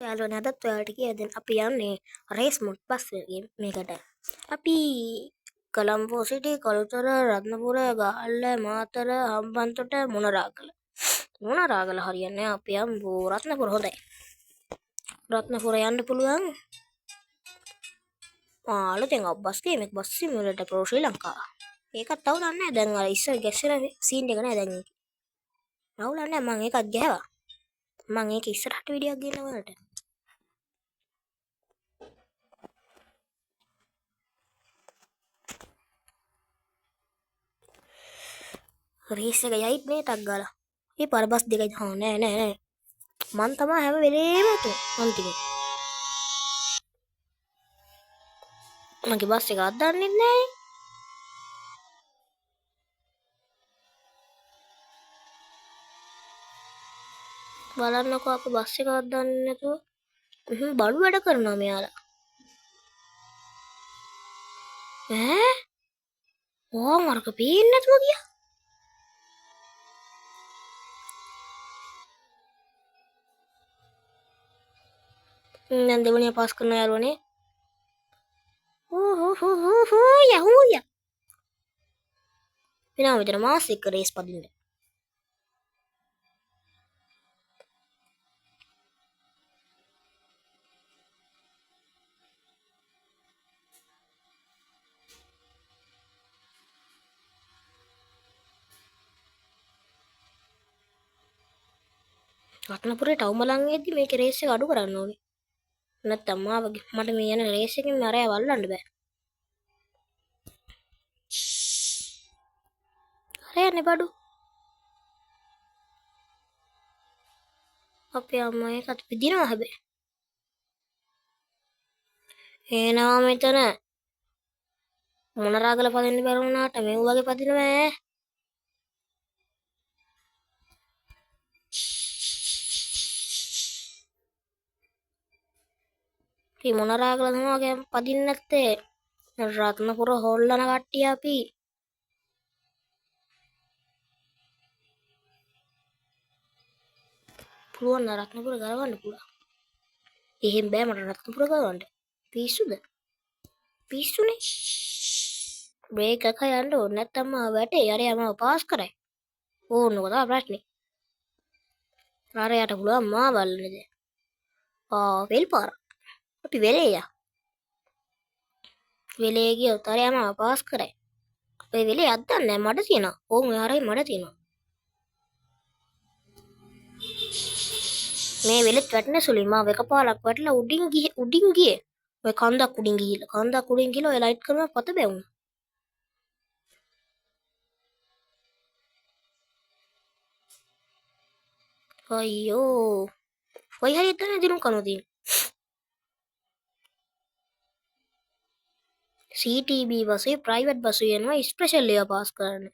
යාළුවනේ අදත් ඔයාලට කියලා දෙන්න අපි යන්නේ රේස් මොඩ් බස් මේකට. අපි කොළඹ සිටි කළුතර රත්නපුර ගාල්ල මාතර හම්බන්තොට මොනරාගල හරියන්නේ අපි යමු රත්නපුර. හොඳයි, රත්නපුර යන්න පුළුවන්. අලුතෙන් බස් ගේම් එක බස් සිමුලේටර් ප්‍රෝ ශ්‍රී ලංකා. ඒකත් අවුලක් නැහැ. දැන් අර ඉස්සර ගැස්සෙන සීන් එක නෑ දැන්. අවුලක් නැහැ, මම ඒකත් ගෑවා. මම ඒක ඉස්සරහට වීඩියෝ එකක් ගේනවා වලට. රේස් එක යයිත් නේ ටක් ගාලා. මේ පර බස් දෙකයි. නෑ. මං තමයි හැම වෙලේම අන්තිමේ. මගේ බස් එක අද්දන්නේ නැහැ. බලන්නකෝ අපි බස් එක අද්දන්නේ නැතුව. බඩු වැඩ කරනවා මෙයාලා. මරක පේන්නේ නැතුව ගියා. දැන් දෙවනිය පාස් කරන යාළුවනේ. යහූයා. වෙනවා විතර මාස් එක්ක රේස් පදින්න. රත්නපුරේ ටවුමලන් එද්දි මේකේ රේස් එක අඩු කරන්න ඕනේ. නැත්තම් මාවගේ මට මේ යන රේස් එකෙන් මරය වල්ලන්න බෑ. අර යන්නේ බඩු. අපේ අම්මා ඒකත් පිදිනවා හැබැයි. එනවා මෙතන. මොනරාගල පදින්න බැරි වුණාට මේ වගේ පදිනවා ඈ. මේ මොනරාගල තමයි පදින්න නැත්තේ. රත්නපුර හොල්ලන කට්ටිය අපි. පුළුවන් නම් රත්නපුර ගලවන්න පුළුවන්. එහෙම බෑ මට රත්නපුර ගලවන්න. පිස්සුද? පිස්සුනේ. බ්‍රේක් එක යන්න ඕනේ නැත්තම් මම වැටේ. අරයා මම පාස් කරයි. ඕනක තමයි ප්‍රශ්නේ. අරයාට පුළුවන් මා බලන්නේ. වෙල් පාර. අපි වෙලේ යා. වෙලේ ගියොත් අරයා මම පාස් කරයි. ඔය වෙලේ අද්දන්නේ මඩ තියෙනවා. ඕන් එයාරයි මඩ තියෙනවා. මේ වෙලෙත් වැටෙන සුළුයි. මම එකපාරක් වැටලා උඩින් ගියේ. ඔය කන්දක් උඩින් ගිහලා ඔය ලයිට් කරන පත බැවුණා. අයියෝ. ඔය හරියට තමයි දිනුම් කරනවා තියෙන්නේ. CTB බස්සේ ප්‍රයිවට් බස්සේ යනවා ස්පෙෂල් ඒවා පාස් කරන්න.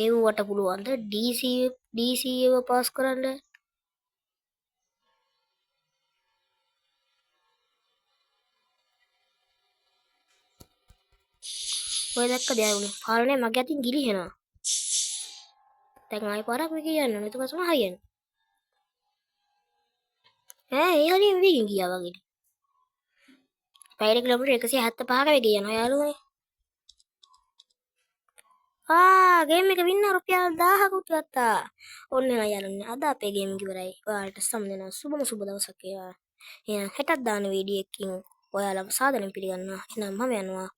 ඒවට පුළුවන්ද DC ඒවා පාස් කරන්න? ඔය දැක්කද යාළුවනේ? පාලනේ මගේ අතින් ගිලිහෙනවා. දැන් ආයෙ පාරක් මේ කියන්න ඕනේ. ඊට පස්සේ හරියන්නේ. ඒ හරියම වෙකින් ගියා වගේ. පැයට කිලෝමීටර් 175ක වෙගේ යනවා යාළුවනේ. ගේම් එක වින්න රුපියල් 1000ක් ගත්තා. ඔන්න නෑ යාළුවනේ. අද අපේ ගේම් එක ඉවරයි. ඔයාලට සම්දෙනවා සුබ දවසක් වේවා. එහෙනම් හෙටත් දාන වීඩියෝ එකකින් ඔයාලව සාදරයෙන් පිළිගන්නවා. එහෙනම් මම යනවා.